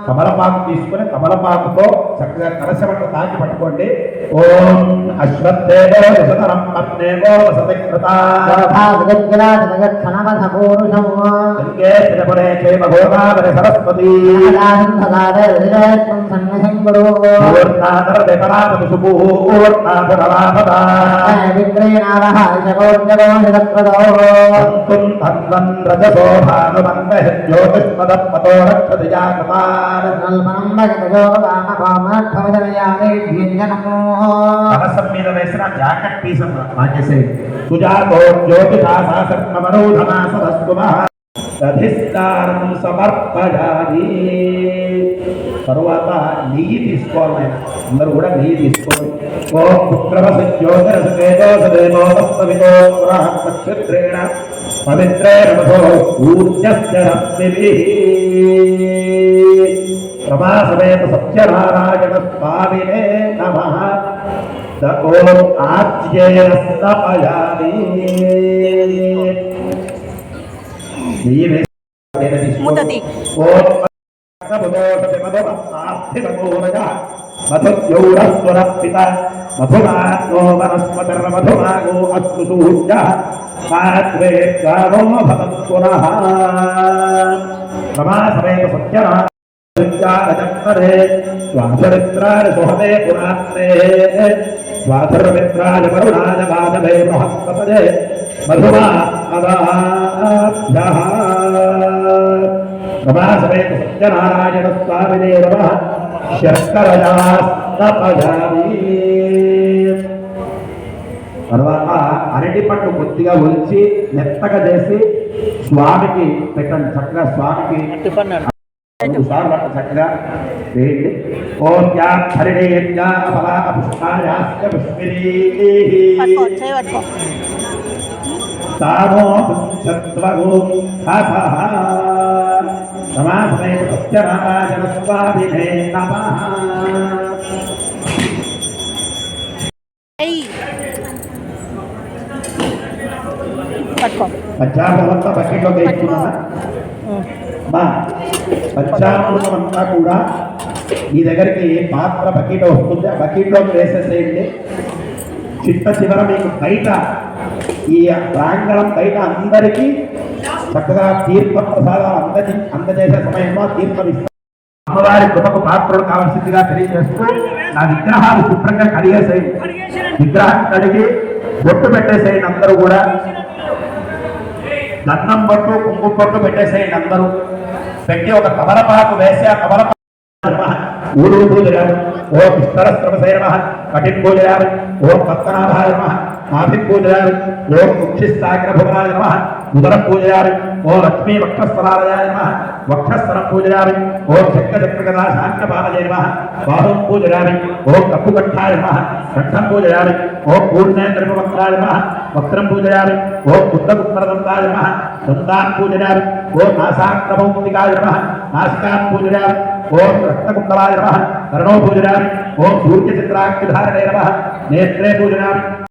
కమలపాకు తీసుకుని కమలపాకుతో చక్కగా కలశమంట తాకి పట్టుకోండి. ఓం అశ్వత్థేవో వసతరం పత్నేవో వసతి కృతా సరస్వతి మీద వేసిన జాకెట్ పీస్ అధిష్టానం సమర్పయామి. తరువాత నెయ్యి తీసుకోవాలి. ఆయన అందరూ కూడా నెయ్యి తీసుకోవాలి. ఓం పుత్రవసజ్యోతిరసదేవోస్తవితోక్షత్రేణ పవిత్రేణ ప్రభాసమేత సత్యనారాయణ స్వామినే నమః. ఓం ఆజ్యేన స్థాపయామి. స్వాధర్మిత్రాయ వరుణాయ మాధవే బృహస్పతయే మధుమా అదాభ్యః. ప్రభాసమేత సత్యనారాయణ స్వామినే నమః. శర్కరయాస్తపయామి. తర్వాత అరటి పట్టు కొద్దిగా ఒలిచి మెత్తగా చేసి స్వామికి పెట్టండి. చక్కగా స్వామికి చక్కగా వేయండి. ఓం సత్యనారాయణ స్వామినే నమః. పంచామృతం బకెట్లో వేసుకున్నామా? పంచామృతం అంతా కూడా మీ దగ్గరికి పాత్ర బకెట్ వస్తుంది. ఆ బకెట్లోకి వేసేసేయండి. చిట్ట చివర మీకు బయట ఈ ప్రాంగణం బయట అందరికీ చక్కగా తీర్థ ప్రసాదాలు అందజేసే సమయంలో తీర్థం ఇస్తారు. అమ్మవారి కృపకు పాత్రలు కావాల్సిందిగా తెలియజేస్తూ నా విగ్రహాలు శుభ్రంగా కడిగేసేయండి. విగ్రహం కడిగి బొట్టు పెట్టేసేయండి. అందరూ కూడా గంధం బొట్టు కుంకుమ బొట్టు పెట్టేసేయండి. అందరూ పెట్టి ఒక కమలపాకు వేసి ఆ కమలపాకు ఊరు పూజయామి. ఓం విస్తరస్రవసే నమః. కఠిన్ పూజయామి. ఓం పద్మనాభాయ నమః. నాభిం పూజయామి. ఓం కుక్షిస్తాగ్రభువనాయ నమః. ఉదరం పూజయామి. ఓం లక్ష్మీ వక్షస్థలాలయాయ నమః. వక్షస్థలం పూజయామి. ఓం చక్రచక్రగదా శాంతపాలయ నమః. బాహుం పూజయామి. ఓం కప్పుకంఠాయ నమః. కంఠం పూజయామి. ఓం పూర్ణేంద్రవక్త్రాయ నమః. వక్త్రం పూజయామి. ఓం బుద్ధపుత్రదంతాయ నమః. దంతాన్ పూజయామి. ఓం నాసాగ్రభౌతికాయ నమః. నాసికాన్ పూజయామి. ఓం రక్తకుండలాయ నమః. కర్ణో పూజయామి. ఓం సూర్యచిత్రాగ్నిధారణే నమః. నేత్రే పూజయామి.